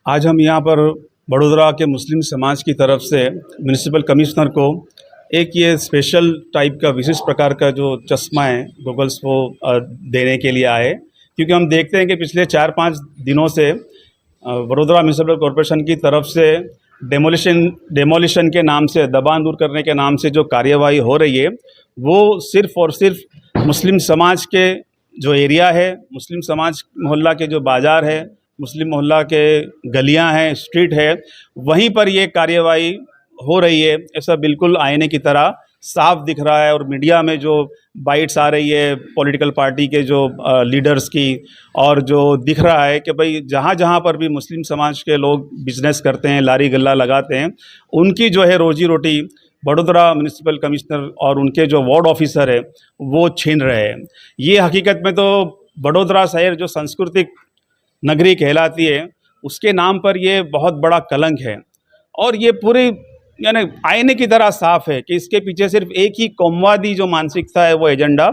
आज हम यहाँ पर बड़ोदरा के मुस्लिम समाज की तरफ से म्यूनिसिपल कमिश्नर को एक ये स्पेशल टाइप का विशेष प्रकार का जो चश्मा है गॉगल्स वो देने के लिए आए, क्योंकि हम देखते हैं कि पिछले 4-5 दिनों से बड़ोदरा म्यूनिसिपल कॉरपोरेशन की तरफ से डेमोलिशन के नाम से, दबान दूर करने के नाम से जो कार्यवाही हो रही है वो सिर्फ़ और सिर्फ मुस्लिम समाज के जो एरिया है, मुस्लिम समाज मोहल्ला के जो बाज़ार है, मुस्लिम मोहल्ला के गलियां हैं, स्ट्रीट है, वहीं पर ये कार्यवाही हो रही है। ऐसा बिल्कुल आईने की तरह साफ दिख रहा है। और मीडिया में जो बाइट्स आ रही है पॉलिटिकल पार्टी के जो लीडर्स की, और जो दिख रहा है कि भाई जहाँ जहाँ पर भी मुस्लिम समाज के लोग बिजनेस करते हैं, लारी गल्ला लगाते हैं, उनकी जो है रोजी रोटी बड़ोदरा म्यूनिसिपल कमिश्नर और उनके जो वार्ड ऑफिसर है वो छीन रहे हैं। ये हकीकत में तो बड़ोदरा शहर जो सांस्कृतिक नगरी कहलाती है उसके नाम पर ये बहुत बड़ा कलंक है। और ये पूरी यानी आईने की तरह साफ है कि इसके पीछे सिर्फ एक ही कौमवादी जो मानसिकता है वो एजेंडा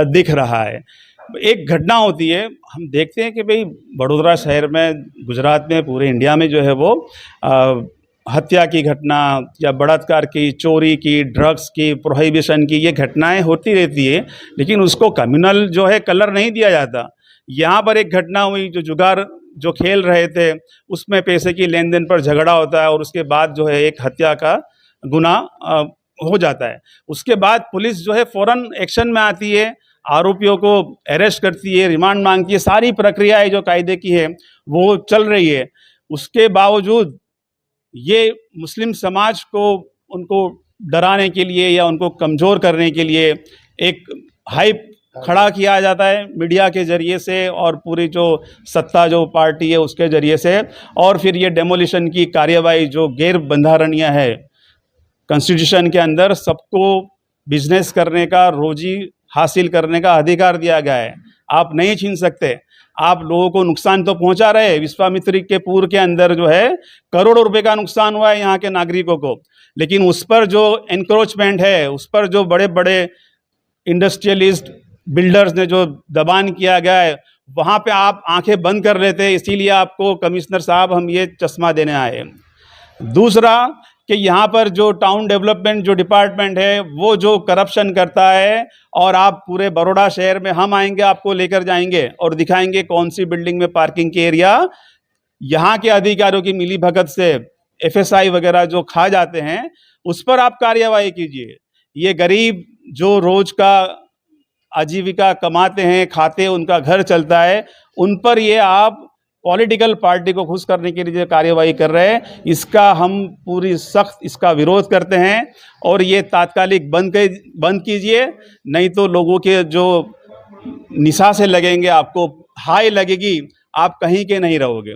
दिख रहा है। एक घटना होती है, हम देखते हैं कि भाई बड़ोदरा शहर में, गुजरात में, पूरे इंडिया में जो है वो हत्या की घटना या बलात्कार की, चोरी की, ड्रग्स की, प्रोहिबिशन की, ये घटनाएं होती रहती है, लेकिन उसको कम्युनल जो है कलर नहीं दिया जाता। यहाँ पर एक घटना हुई, जो जुगार जो खेल रहे थे उसमें पैसे की लेन देन पर झगड़ा होता है और उसके बाद जो है एक हत्या का गुनाह हो जाता है। उसके बाद पुलिस जो है फ़ौरन एक्शन में आती है, आरोपियों को अरेस्ट करती है, रिमांड मांगती है, सारी प्रक्रियाएं जो कायदे की है वो चल रही है। उसके बावजूद ये मुस्लिम समाज को उनको डराने के लिए या उनको कमज़ोर करने के लिए एक हाइप खड़ा किया जाता है मीडिया के ज़रिए से और पूरी जो सत्ता जो पार्टी है उसके ज़रिए से। और फिर ये डेमोलिशन की कार्यवाही जो गैर बंधारणीय है, कॉन्स्टिट्यूशन के अंदर सबको बिजनेस करने का, रोजी हासिल करने का अधिकार दिया गया है, आप नहीं छीन सकते। आप लोगों को नुकसान तो पहुंचा रहे हैं। विश्वामित्री के पूर के अंदर जो है करोड़ों रुपए का नुकसान हुआ है यहाँ के नागरिकों को, लेकिन उस पर जो एनक्रोचमेंट है, उस पर जो बड़े बड़े इंडस्ट्रियलिस्ट बिल्डर्स ने जो दबान किया गया है, वहाँ पे आप आंखें बंद कर लेते हैं। इसीलिए आपको कमिश्नर साहब हम ये चश्मा देने आए हैं। दूसरा कि यहाँ पर जो टाउन डेवलपमेंट जो डिपार्टमेंट है वो जो करप्शन करता है, और आप पूरे बड़ोड़ा शहर में हम आएंगे, आपको लेकर जाएंगे और दिखाएंगे कौन सी बिल्डिंग में पार्किंग के एरिया यहाँ के अधिकारियों की मिली भगत से FSI वगैरह जो खा जाते हैं, उस पर आप कार्यवाही कीजिए। ये गरीब जो रोज का आजीविका कमाते हैं, खाते हैं, उनका घर चलता है, उन पर ये आप पॉलिटिकल पार्टी को खुश करने के लिए जो कार्यवाही कर रहे हैं, इसका हम पूरी सख्त इसका विरोध करते हैं। और ये तात्कालिक बंद कीजिए, नहीं तो लोगों के जो निशा से लगेंगे, आपको हाई लगेगी, आप कहीं के नहीं रहोगे।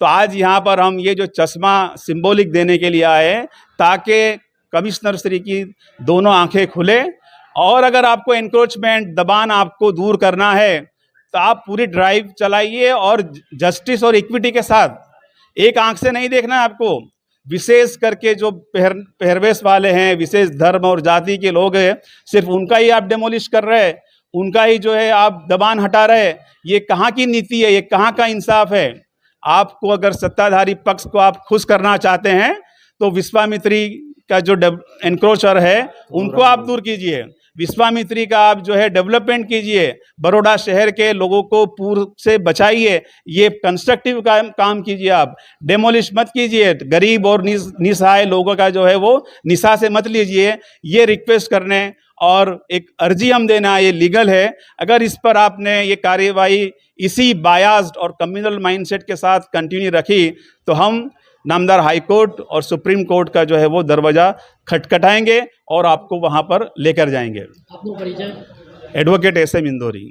तो आज यहाँ पर हम ये जो चश्मा सिंबॉलिक देने के लिए आए हैं, ताकि कमिश्नर श्री की दोनों आंखें खुले। और अगर आपको एनक्रोचमेंट, दबान आपको दूर करना है तो आप पूरी ड्राइव चलाइए और जस्टिस और इक्विटी के साथ। एक आंख से नहीं देखना है आपको। विशेष करके जो पहरवेश वाले हैं, विशेष धर्म और जाति के लोग हैं, सिर्फ उनका ही आप डेमोलिश कर रहे हैं, उनका ही जो है आप दबान हटा रहे हैं। ये कहाँ की नीति है, ये कहाँ का इंसाफ है? आपको अगर सत्ताधारी पक्ष को आप खुश करना चाहते हैं तो विश्वामित्री का जो एनक्रोचर है उनको आप दूर कीजिए, विश्वामित्री का आप जो है डेवलपमेंट कीजिए, बड़ोड़ा शहर के लोगों को पूर्व से बचाइए, ये कंस्ट्रक्टिव काम कीजिए, आप डेमोलिश मत कीजिए। गरीब और निसहाय लोगों का जो है वो निशा से मत लीजिए। ये रिक्वेस्ट करने और एक अर्जी हम देना, ये लीगल है। अगर इस पर आपने ये कार्यवाही इसी बायास्ड और कम्युनल माइंडसेट के साथ कंटिन्यू रखी तो हम नामदार हाई कोर्ट और सुप्रीम कोर्ट का जो है वो दरवाजा खटखटाएंगे और आपको वहां पर लेकर जाएंगे। आपको परिचय? Advocate SM Indori.